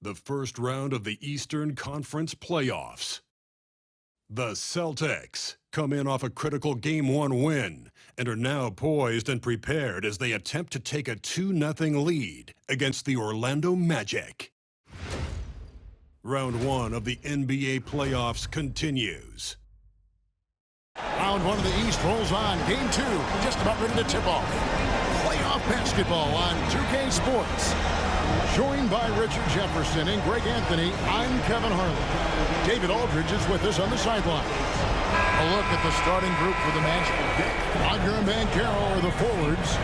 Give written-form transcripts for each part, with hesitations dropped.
the first round of the Eastern Conference playoffs. The Celtics come in off a critical Game 1 win and are now poised and prepared as they attempt to take a 2-0 lead against the Orlando Magic. Round 1 of the NBA playoffs continues. Round 1 of the East rolls on. Game 2 just about ready to tip off. Playoff basketball on 2K Sports. Joined by Richard Jefferson and Greg Anthony, I'm Kevin Harlan. David Aldridge is with us on the sideline. A look at the starting group for the Magic. Wagner and Banchero are the forwards.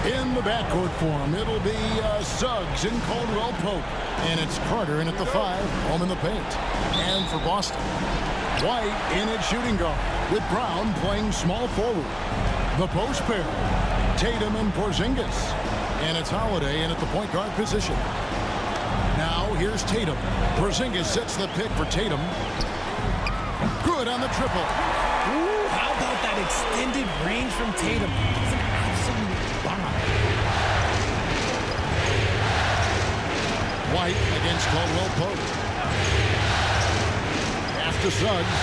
In the backcourt form, it'll be Suggs and Caldwell Pope. And it's Carter in at the 5, home in the paint. And for Boston, White in at shooting guard, with Brown playing small forward. The post pair, Tatum and Porzingis. And it's Holiday in at the point guard position. Now here's Tatum. Porzingis sets the pick for Tatum. Good on the triple. Ooh, how about that extended range from Tatum? It's an absolute bomb. White against Caldwell Pope. Pass to Suggs.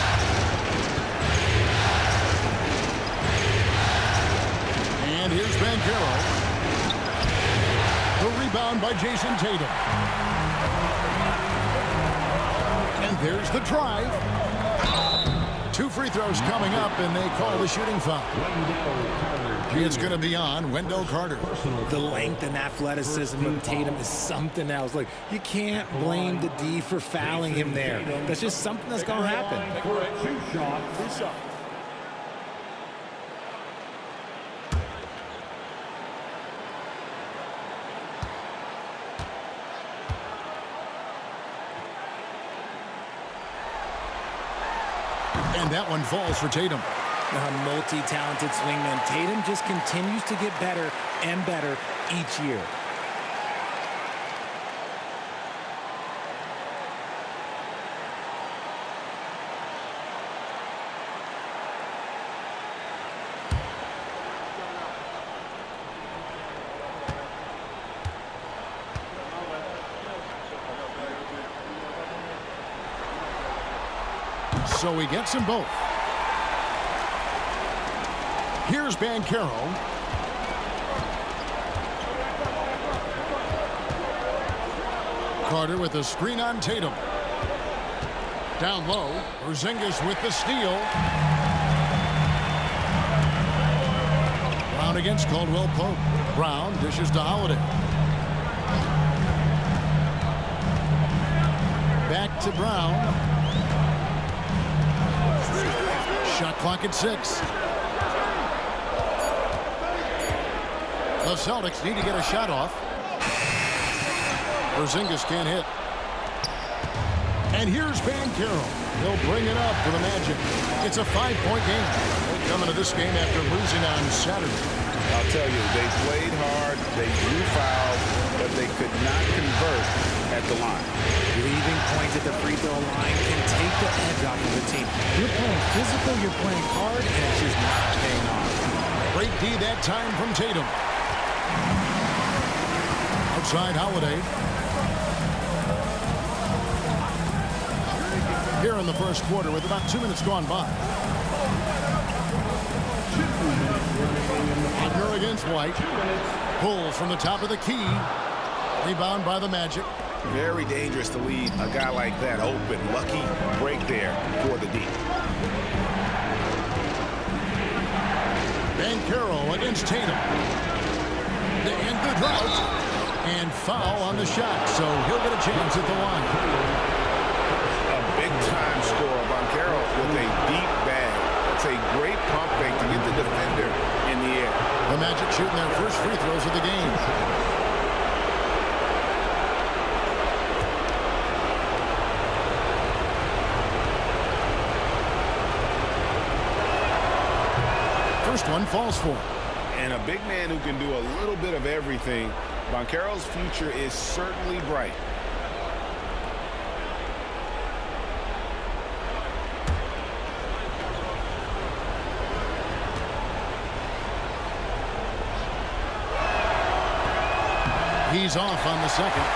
And here's Banchero. The rebound by Jason Tatum. And there's the drive. 2 free throws coming up, and they call the shooting foul. It's going to be on Wendell Carter. The length and athleticism of Tatum is something else. Like, you can't blame the D for fouling him there. That's just something that's going to happen. For a two-shot. And that one falls for Tatum. A multi-talented swingman. Tatum just continues to get better and better each year. So he gets them both. Here's Banchero. Carter with a screen on Tatum. Down low, Porzingis with the steal. Brown against Caldwell Pope. Brown dishes to Holiday. Back to Brown. Shot clock at 6. The Celtics need to get a shot off. Porzingis can't hit. And here's Banchero. He'll bring it up for the Magic. It's a 5-point game. They come into this game after losing on Saturday. I'll tell you, they played hard, they drew fouls, but they could not convert at the line. Leaving points at the free throw line can take the edge off of the team. You're playing physical, you're playing hard, and it's just not paying off. Great D that time from Tatum. Outside Holiday. Here in the first quarter with about 2 minutes gone by. Wagner against White. Pulls from the top of the key. Rebound by the Magic. Very dangerous to leave a guy like that open. Lucky break there for the D. Banchero against Tatum. They end the drought. And foul on the shot, so he'll get a chance at the line. A big-time scorer, Banchero, with a deep bag. That's a great pump fake to get the defender in the air. The Magic shooting their first free throws of the game. First one falls for him. And a big man who can do a little bit of everything. Banchero's future is certainly bright. He's off on the second.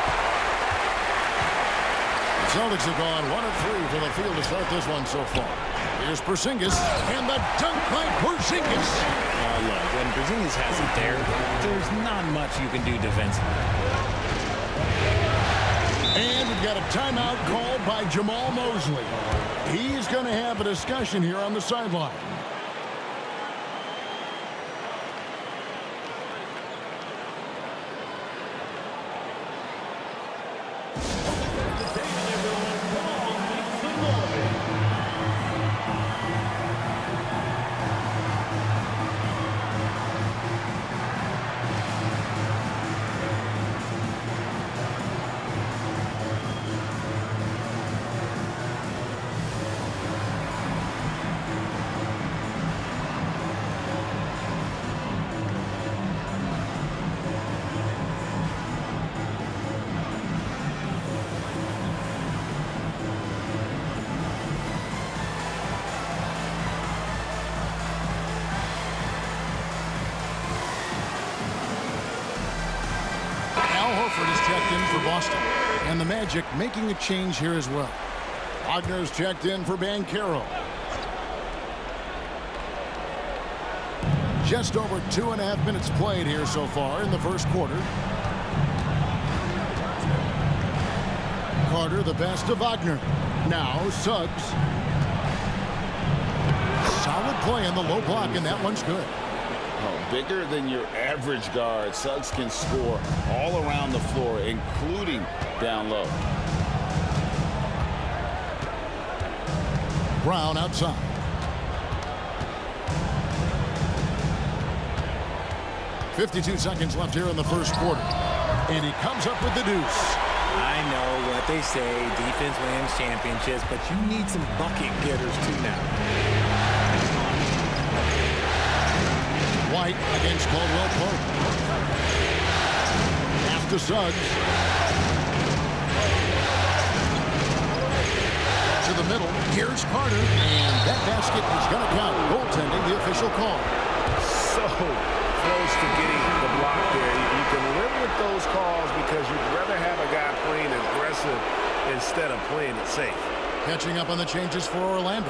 Celtics have gone 1 of 3 for the field to start this one so far. Here's Porzingis, and the dunk by Porzingis. Look, when Porzingis has it there, there's not much you can do defensively. And we've got a timeout called by Jamal Mosley. He's going to have a discussion here on the sideline. Is checked in for Boston, and the Magic making a change here as well. Wagner's checked in for Banchero. Just over 2.5 minutes played here so far in the first quarter. Carter the pass to Wagner. Now Suggs. Solid play on the low block, and that one's good. Bigger than your average guard, Suggs can score all around the floor, including down low. Brown outside. .52 seconds left here in the first quarter. And he comes up with the deuce. I know what they say, defense wins championships, but you need some bucket getters too now. White against Caldwell Pope. After Suggs. To the middle. Here's Carter. And that basket is going to count. Goaltending, the official call. So close to getting the block there. You can live with those calls because you'd rather have a guy playing aggressive instead of playing it safe. Catching up on the changes for Orlando.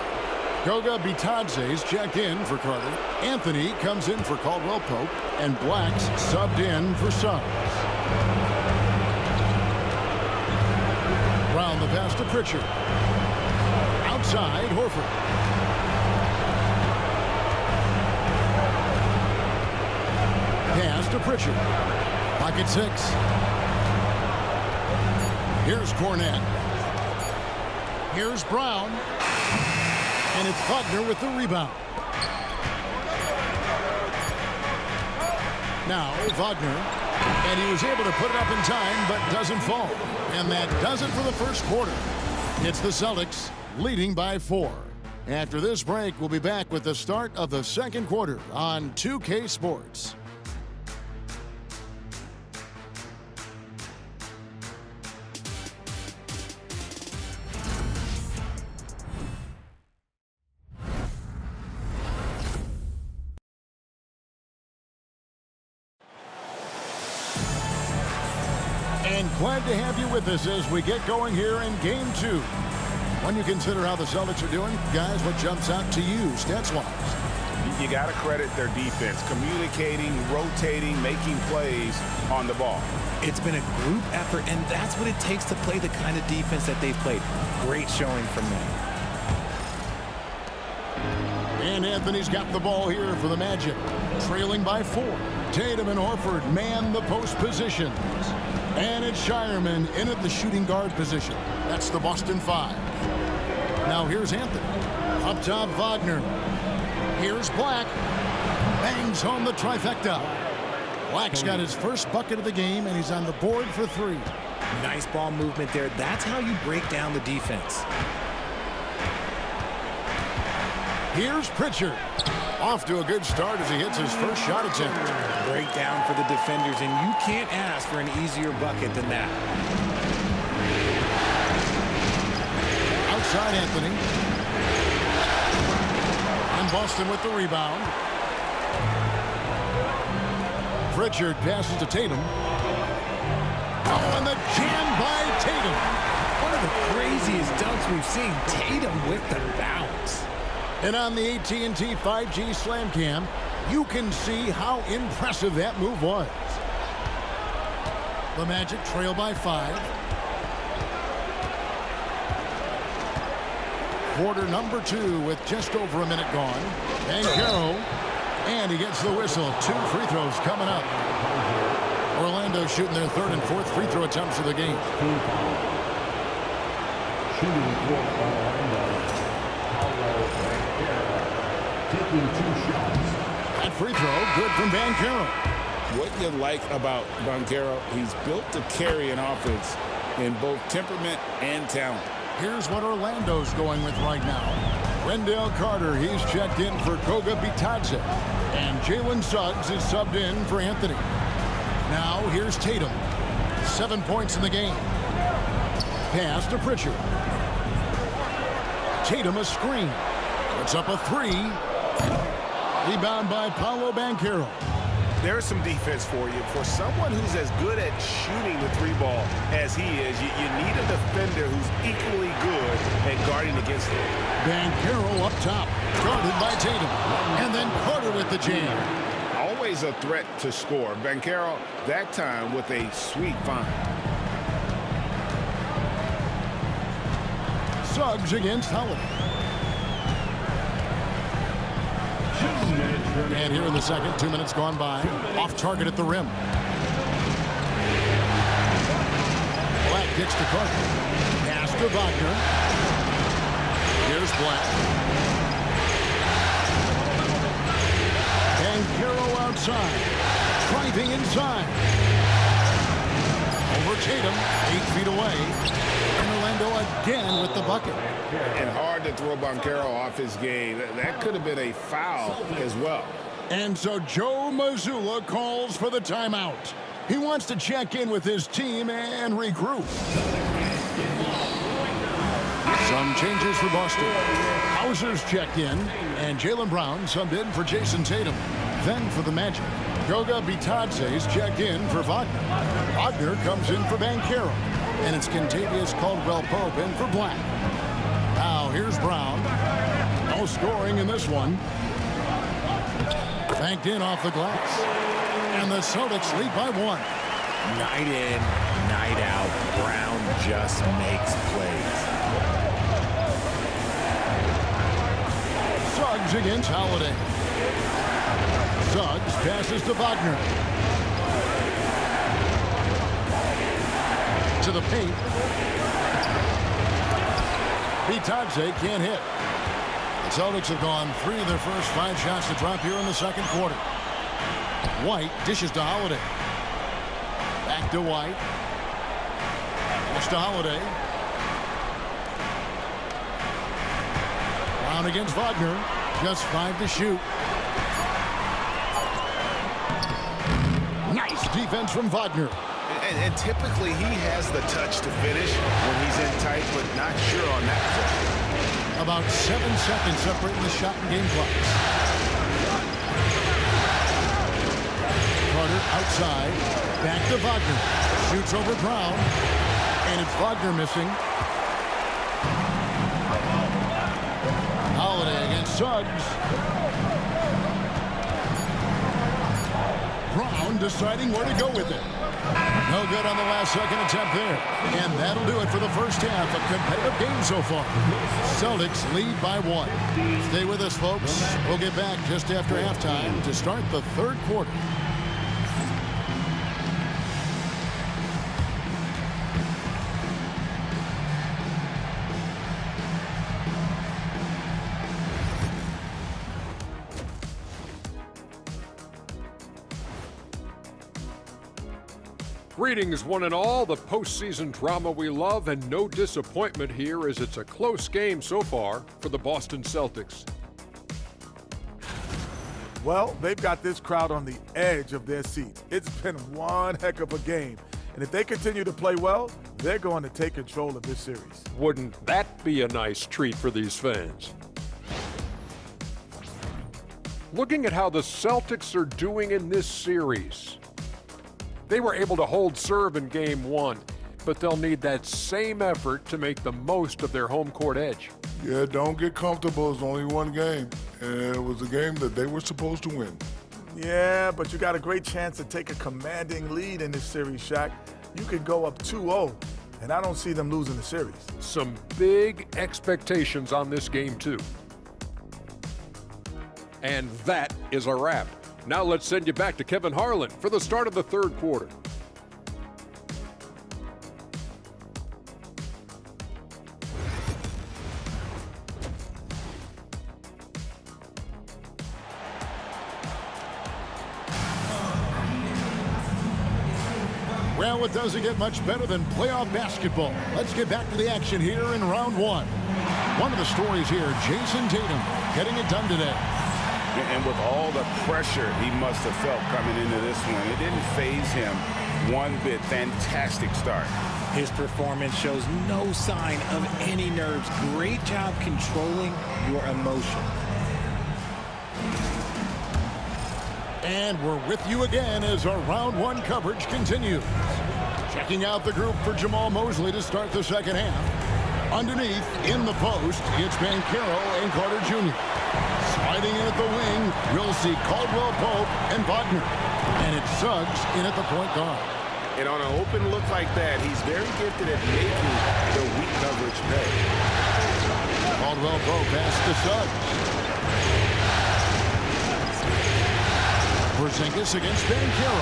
Goga Bitadze's checked in for Carter. Anthony comes in for Caldwell Pope. And Black's subbed in for Suggs. Brown the pass to Pritchard. Outside, Horford. Pass to Pritchard. Pocket 6. Here's Cornette. Here's Brown. And it's Wagner with the rebound. Now Wagner. And he was able to put it up in time, but doesn't fall. And that does it for the first quarter. It's the Celtics leading by 4. After this break, we'll be back with the start of the second quarter on 2K Sports. And glad to have you with us as we get going here in Game 2. When you consider how the Celtics are doing, guys, what jumps out to you stats-wise? You got to credit their defense, communicating, rotating, making plays on the ball. It's been a group effort, and that's what it takes to play the kind of defense that they've played. Great showing from them. And Anthony's got the ball here for the Magic, trailing by 4. Tatum and Horford man the post positions. And it's Shireman in at the shooting guard position. That's the Boston 5. Now here's Anthony. Up top, Wagner. Here's Black. Bangs home the trifecta. Black's got his first bucket of the game, and he's on the board for 3. Nice ball movement there. That's how you break down the defense. Here's Pritchard. Off to a good start as he hits his first shot attempt. Break down for the defenders, and you can't ask for an easier bucket than that. Outside Anthony. And Boston with the rebound. Pritchard passes to Tatum. Oh, and the jam by Tatum. One of the crazy Celtics we've seen. Tatum with the bounce. And on the AT&T 5G Slam Cam, you can see how impressive that move was. The Magic trail by 5. Quarter number 2 with just over a minute gone. Banchero, and he gets the whistle. 2 free throws coming up. Orlando shooting their 3rd and 4th free throw attempts of the game. Shooting for Orlando. Taking 2 shots. That free throw, good from Banchero. What you like about Banchero, he's built to carry an offense in both temperament and talent. Here's what Orlando's going with right now. Wendell Carter, he's checked in for Goga Bitadze. And Jalen Suggs is subbed in for Anthony. Now here's Tatum. 7 points in the game. Pass to Pritchard. Tatum a screen. Puts up a 3. Rebound by Paolo Banchero. There's some defense for you. For someone who's as good at shooting the 3-ball as he is, you need a defender who's equally good at guarding against him. Banchero up top. Guarded by Tatum. And then Carter with the jam. Always a threat to score. Banchero, that time with a sweet find. Suggs against Holiday. And here in the second, 2 minutes gone by. Off target at the rim. Black gets to Carter. Pass to Wagner. Here's Black. Banchero outside. Driving inside. Over Tatum. 8 feet away. And Orlando again with the bucket. And hard to throw Banchero off his game. That could have been a foul as well. And so Joe Mazzulla calls for the timeout. He wants to check in with his team and regroup. Some changes for Boston. Hauser's checked in, and Jaylen Brown subbed in for Jason Tatum. Then for the Magic, Goga Bitadze's checked in for Wagner. Wagner comes in for Banchero, and it's Kentavious Caldwell-Pope in for Black. Now here's Brown. No scoring in this one. Banked in off the glass. And the Celtics lead by 1. Night in, night out, Brown just makes plays. Suggs against Holiday. Suggs passes to Wagner. To the paint. Bitadze can't hit. The Celtics have gone 3 of their first 5 shots to drop here in the second quarter. White dishes to Holiday. Back to White. Pass to Holiday. Brown against Wagner. Just 5 to shoot. Nice defense from Wagner. And typically he has the touch to finish when he's in tight, but not sure on that possession. About 7 seconds separating the shot and game clocks. Carter outside. Back to Wagner. Shoots over Brown. And it's Wagner missing. Holiday against Suggs. Brown deciding where to go with it. No good on the last second attempt there. And that'll do it for the first half of competitive game so far. Celtics lead by 1. Stay with us, folks. We'll get back just after halftime to start the third quarter. Greetings, one and all. The postseason drama we love, and no disappointment here as it's a close game so far for the Boston Celtics. Well, they've got this crowd on the edge of their seats. It's been one heck of a game. And if they continue to play well, they're going to take control of this series. Wouldn't that be a nice treat for these fans? Looking at how the Celtics are doing in this series, they were able to hold serve in Game 1, but they'll need that same effort to make the most of their home court edge. Yeah, don't get comfortable. It's only one game, and it was a game that they were supposed to win. Yeah, but you got a great chance to take a commanding lead in this series, Shaq. You could go up 2-0, and I don't see them losing the series. Some big expectations on this game, too. And that is a wrap. Now let's send you back to Kevin Harlan for the start of the third quarter. Well, it doesn't get much better than playoff basketball. Let's get back to the action here in round one. One of the stories here, Jason Tatum getting it done today. And with all the pressure he must have felt coming into this one, it didn't faze him one bit. Fantastic start. His performance shows no sign of any nerves. Great job controlling your emotion. And we're with you again as our round one coverage continues. Checking out the group for Jamal Mosley to start the second half. Underneath, in the post, it's Banchero and Carter Jr. Sliding in at the wing, we'll see Caldwell Pope and Wagner. And it's Suggs in at the point guard. And on an open look like that, he's very gifted at making the weak coverage pay. Caldwell Pope pass to Suggs. Porzingis against Banchero.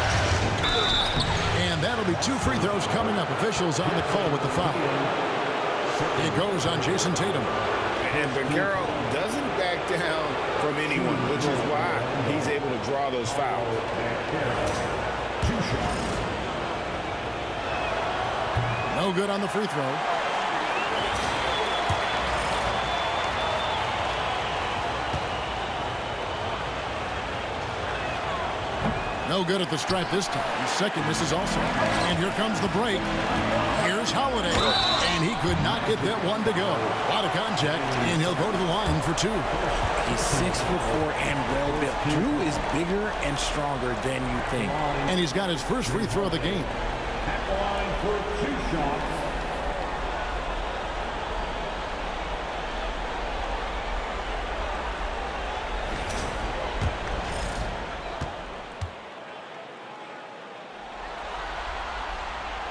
And that'll be 2 free throws coming up. Officials on the call with the foul. It goes on Jason Tatum. And Banchero doesn't back down from anyone, which is why he's able to draw those fouls. 2 shots. No good on the free throw. No good at the stripe this time. Second misses also. And here comes the break. Here's Holiday. And he could not get that one to go. A lot of contact, and he'll go to the line for 2. He's 6'4" and well-built. Drew is bigger and stronger than you think. And he's got his first free throw of the game. At the line for 2 shots.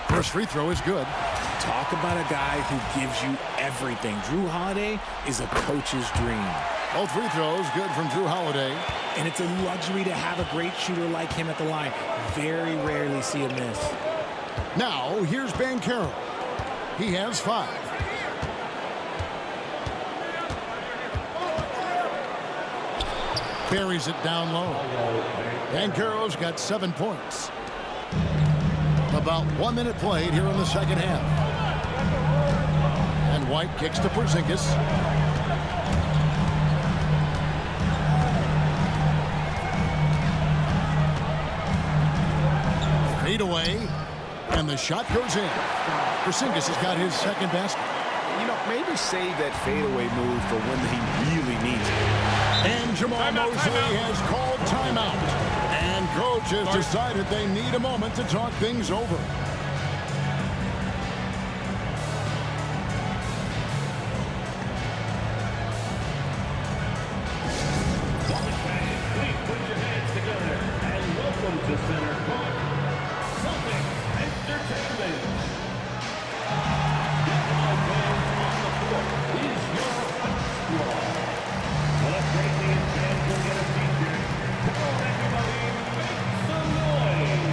First free throw is good. Talk about a guy who gives you everything. Drew Holiday is a coach's dream. Both free throws good from Drew Holiday. And it's a luxury to have a great shooter like him at the line. Very rarely see a miss. Now, here's Banchero. He has 5. Buries it down low. Banchero's got 7 points. About 1 minute played here in the second half. And White kicks to Porzingis. Fade away. And the shot goes in. Porzingis has got his second basket. You know, maybe save that fadeaway move for when he really needs it. And Jamal Mosley has called timeout. And coach has decided they need a moment to talk things over. Please put your hands together and welcome to Center Court, Celtics Entertainment. Get my fans on the court is your fight squad. Celebrate the fans will get a feature. Come on, everybody, make some noise.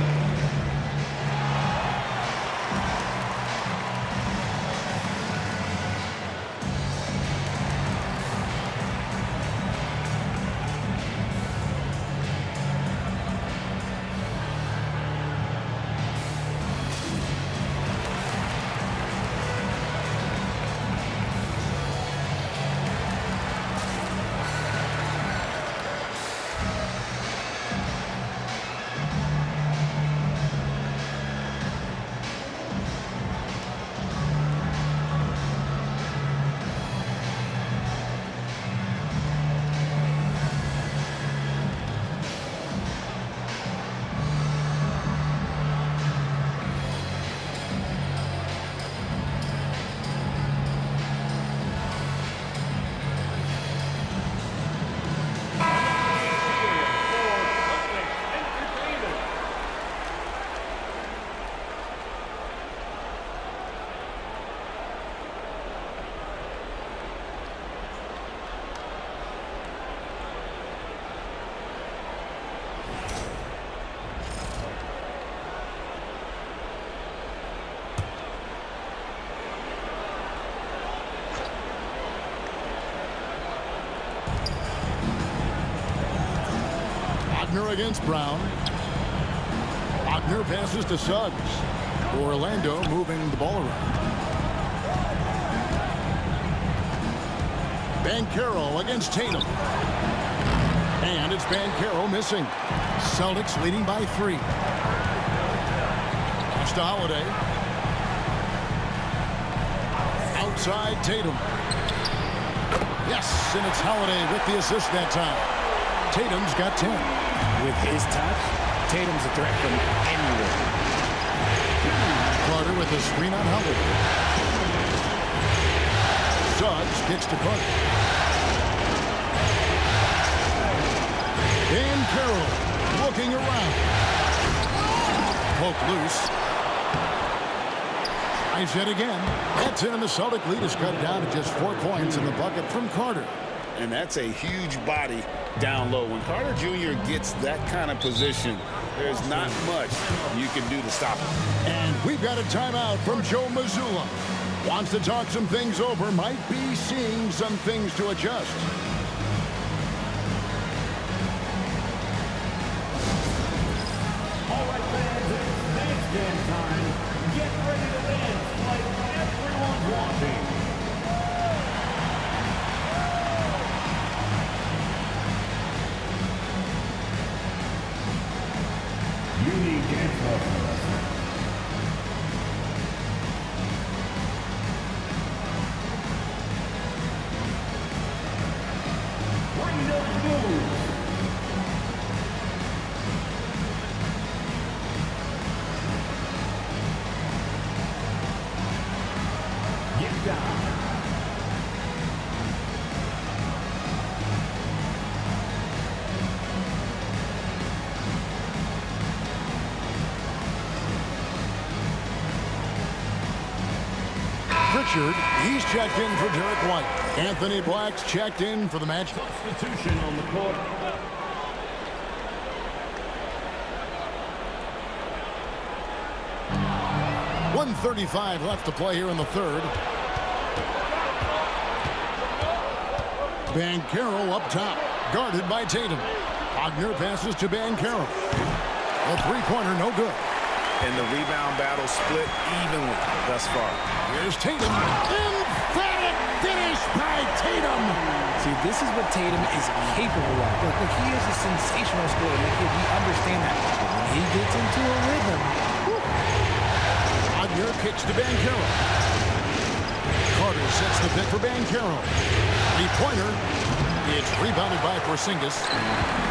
against Brown. Wagner passes to Suggs. Orlando moving the ball around. Banchero against Tatum. And it's Banchero missing. Celtics leading by 3. Pass to Holiday. Outside Tatum. Yes, and it's Holiday with the assist that time. Tatum's got 10. With his touch, Tatum's a threat from anywhere. Carter with the screen on Holiday. Suggs kicks to Carter. And Carroll looking around. Poke loose. Tries yet again. That's in, and the Celtic lead is cut down to just 4 points in the bucket from Carter. And that's a huge body down low. When Carter Jr. gets that kind of position, there's not much you can do to stop him. And we've got a timeout from Joe Mazzulla. Wants to talk some things over. Might be seeing some things to adjust. All right, fans, it's dance dance time. Get ready to dance like everyone's watching. You need dance lessons. Bring those moves. Get down. Pritchard, he's checked in for Derek White. Anthony Black's checked in for the match. Substitution on the court. 1:35 left to play here in the third. Banchero up top, guarded by Tatum. Wagner passes to Banchero. A three-pointer, no good. And the rebound battle split evenly thus far. Here's Tatum. Emphatic finish by Tatum. See, this is what Tatum is capable of. Look, he is a sensational scorer. We understand that. But when he gets into a rhythm, Wagner kicks to Banchero. Carter sets the pick for Banchero. Three-pointer. It's rebounded by Porzingis.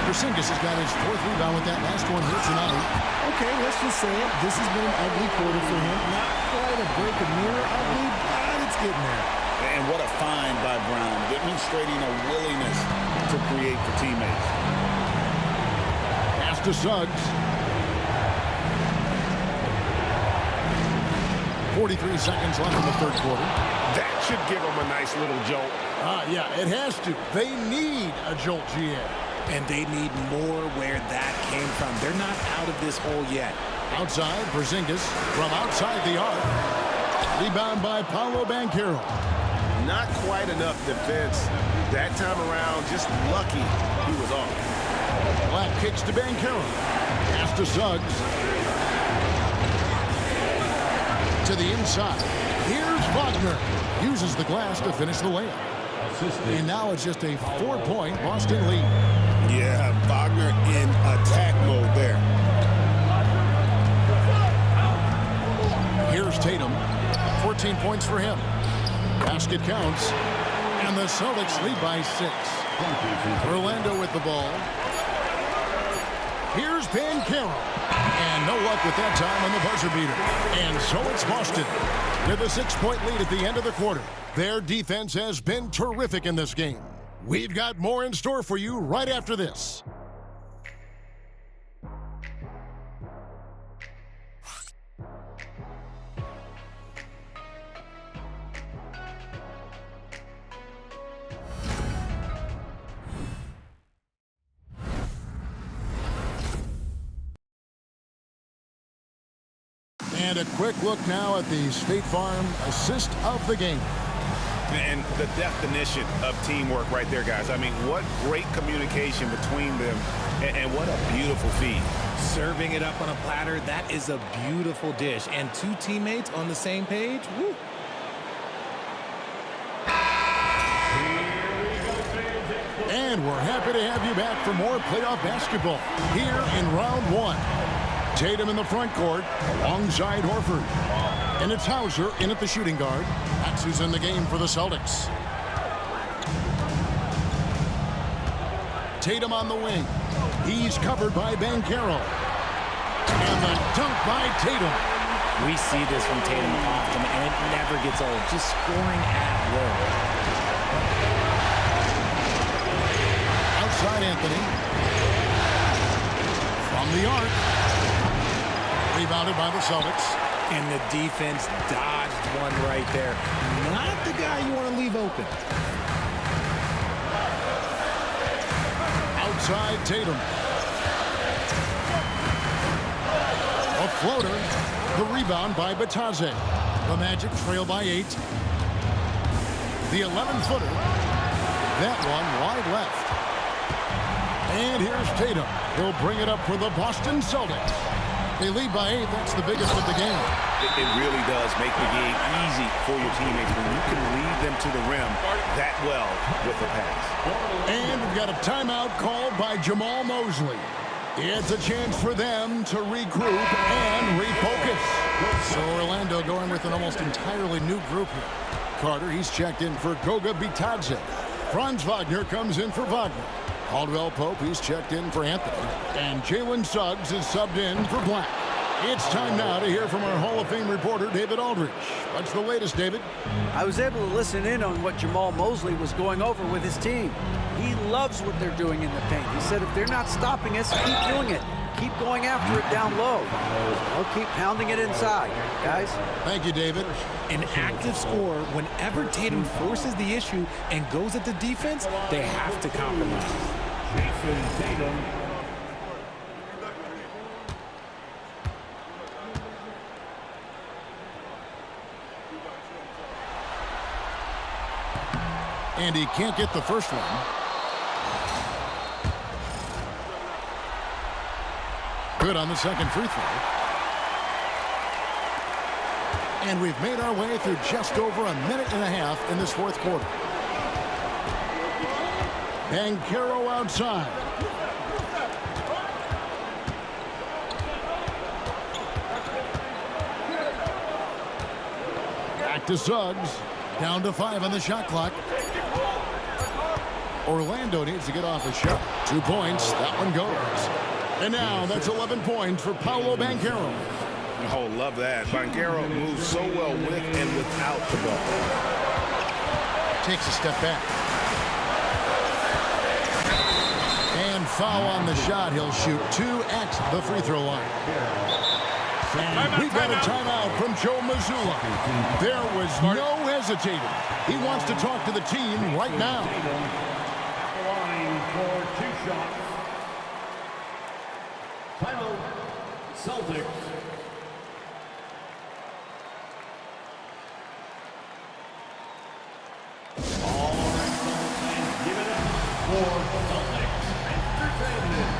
Porzingis has got his 4th rebound with that last one here tonight. okay, let's just say it. This has been an ugly quarter for him. Not quite a break a mirror ugly, but it's getting there. And what a find by Brown, demonstrating a willingness to create for teammates. Pass to Suggs. 43 seconds left in the third quarter. That should give them a nice little jolt. Yeah, it has to. They need a jolt, GA. And they need more where that came from. They're not out of this hole yet. Outside, Porzingis from outside the arc. Rebound by Paolo Banchero. Not quite enough defense that time around. Just lucky he was off. Black kicks to Banchero. Pass to Suggs. To the inside. Here's Wagner. Uses the glass to finish the layup. And now it's just a 4-point Boston lead. Yeah, Wagner in attack mode there. Here's Tatum. 14 points for him. Basket counts. And the Celtics lead by 6. Orlando with the ball. Here's Banchero. And no luck with that time on the buzzer beater. And so it's Boston with a 6-point lead at the end of the quarter. Their defense has been terrific in this game. We've got more in store for you right after this. And a quick look now at the State Farm assist of the game. And the definition of teamwork right there, guys. I mean, what great communication between them, and what a beautiful feed. Serving it up on a platter, that is a beautiful dish. And two teammates on the same page, woo. And we're happy to have you back for more playoff basketball here in round one. Tatum in the front court alongside Horford. And it's Hauser in at the shooting guard. That's who's in the game for the Celtics. Tatum on the wing. He's covered by Banchero. And the dunk by Tatum. We see this from Tatum often, and it never gets old. Just scoring at will. Outside Anthony. From the arc. Rebounded by the Celtics. And the defense dodged one right there. Not the guy you want to leave open. Outside Tatum. A floater. The rebound by Bataze. The Magic trail by 8. The 11-footer. That one wide left. And here's Tatum. He'll bring it up for the Boston Celtics. They lead by 8. That's the biggest of the game. It really does make the game easy for your teammates when you can lead them to the rim that well with the pass. And we've got a timeout called by Jamal Mosley. It's a chance for them to regroup and refocus. So Orlando going with an almost entirely new group here. Carter, he's checked in for Goga Bitadze. Franz Wagner comes in for Wagner. Caldwell Pope, he's checked in for Anthony. And Jalen Suggs is subbed in for Black. It's time now to hear from our Hall of Fame reporter, David Aldridge. What's the latest, David? I was able to listen in on what Jamal Mosley was going over with his team. He loves what they're doing in the paint. He said if they're not stopping us, keep doing it. Keep going after it down low. I'll keep pounding it inside, guys. Thank you, David. An active scorer, whenever Tatum forces the issue and goes at the defense, they have to compromise. Jason Tatum. And he can't get the first one. Good on the second free throw. And we've made our way through just over a minute and a half in this fourth quarter. Banchero outside. Back to Suggs. Down to 5 on the shot clock. Orlando needs to get off a shot. 2 points. That one goes. And now that's 11 points for Paolo Banchero. Oh, love that. Banchero moves so well with and without the ball. Takes a step back. And foul on the shot. He'll shoot 2 at the free throw line. And we've got a timeout from Joe Mazzulla. There was no hesitating. He wants to talk to the team right now. Line for 2 shots. Timeout, Celtics. All right, fans, give it up for Celtics Entertainment.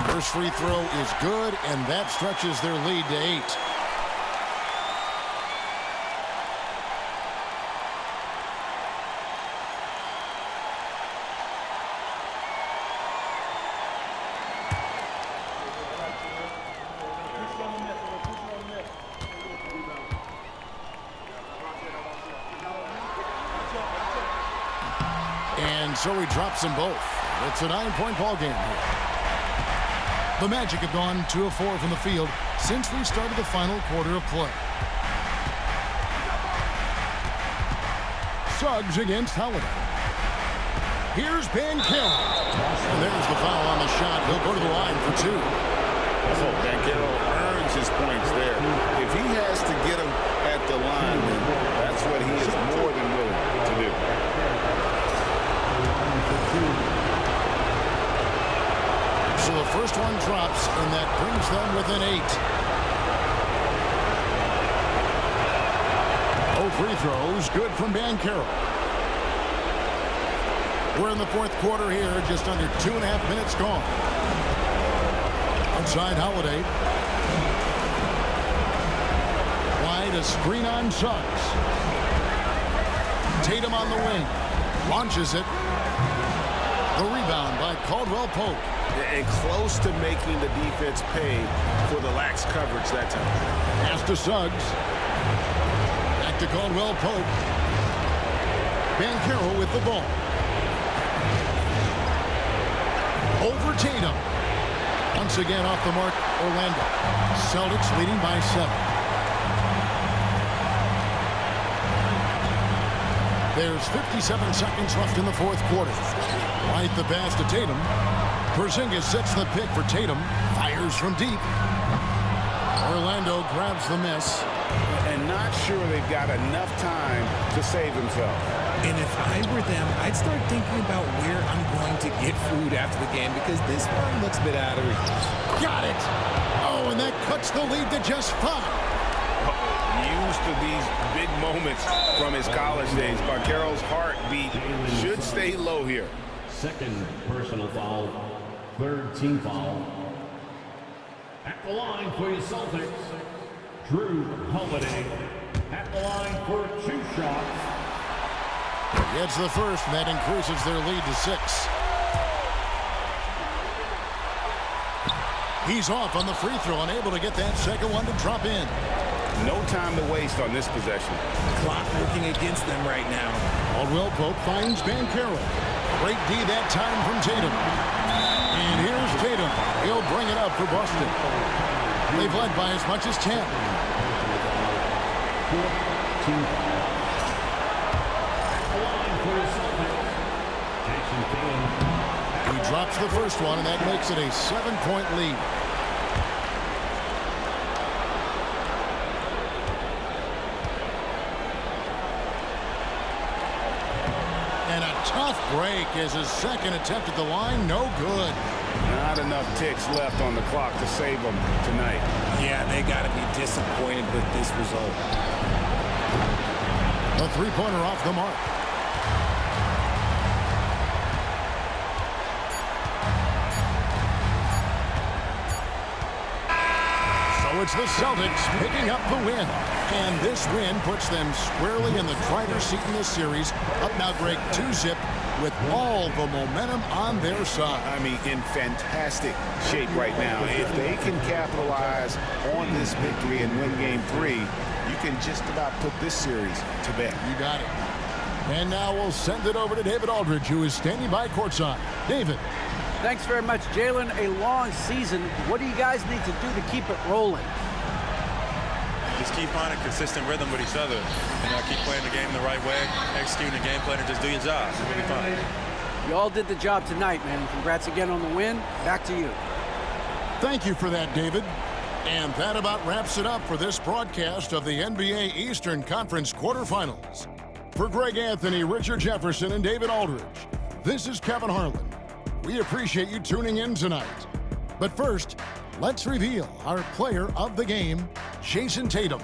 First free throw is good, and that stretches their lead to 8. And so he drops them both. It's a 9-point ball game here. The Magic have gone 2 of 4 from the field since we started the final quarter of play. Suggs against Holiday. Here's Banchero. And there's the foul on the shot. He'll go to the line for 2. So Banchero earns his points there. If he has to get them at the line, then that's what he is more than willing to do. So the first one drops, and that brings them within 8. 0 free throws, good from Banchero. We're in the fourth quarter here, just under 2.5 minutes gone. Outside Holiday. Wide, a screen on Suggs. Tatum on the wing. Launches it. The rebound by Caldwell Pope. And close to making the defense pay for the lax coverage that time. Pass to Suggs. Back to Caldwell Pope. Banchero with the ball. Over Tatum. Once again off the mark, Orlando. Celtics leading by 7. There's 57 seconds left in the fourth quarter. Right the pass to Tatum. Porzingis sets the pick for Tatum. Fires from deep. Orlando grabs the miss. And not sure they've got enough time to save themselves. And if I were them, I'd start thinking about where I'm going to get food after the game because this one looks a bit out of reach. Got it. Oh, and that cuts the lead to just 5. Used to these big moments from his college days. Banchero's heartbeat should stay low here. Second personal foul. Third team foul. At the line for your Celtics, Drew Holiday. At the line for 2 shots. Gets the first, and that increases their lead to 6. He's off on the free throw, unable to get that second one to drop in. No time to waste on this possession. Clock working against them right now. Caldwell Pope finds Banchero. Great D that time from Tatum. And here's Tatum. He'll bring it up for Boston. They've led by as much as 10. He drops the first one, and that makes it a 7-point lead. And a tough break as his second attempt at the line, no good. Not enough ticks left on the clock to save them tonight. Yeah, they got to be disappointed with this result. A three-pointer off the mark. So it's the Celtics picking up the win. And this win puts them squarely in the driver's seat in this series. Up now, Greg, 2-zip with all the momentum on their side. I mean, in fantastic shape right now. If they can capitalize on this victory and win Game 3, you can just about put this series to bed. You got it. And now we'll send it over to David Aldridge, who is standing by courtside. David. Thanks very much, Jalen. A long season. What do you guys need to do to keep it rolling? Just keep finding consistent rhythm with each other. You know, keep playing the game the right way, executing the game plan, and just do your job. You'll be fine. You all did the job tonight, man. Congrats again on the win. Back to you. Thank you for that, David. And that about wraps it up for this broadcast of the NBA Eastern Conference quarterfinals. For Greg Anthony, Richard Jefferson, and David Aldridge, this is Kevin Harlan. We appreciate you tuning in tonight. But first, let's reveal our player of the game, Jason Tatum.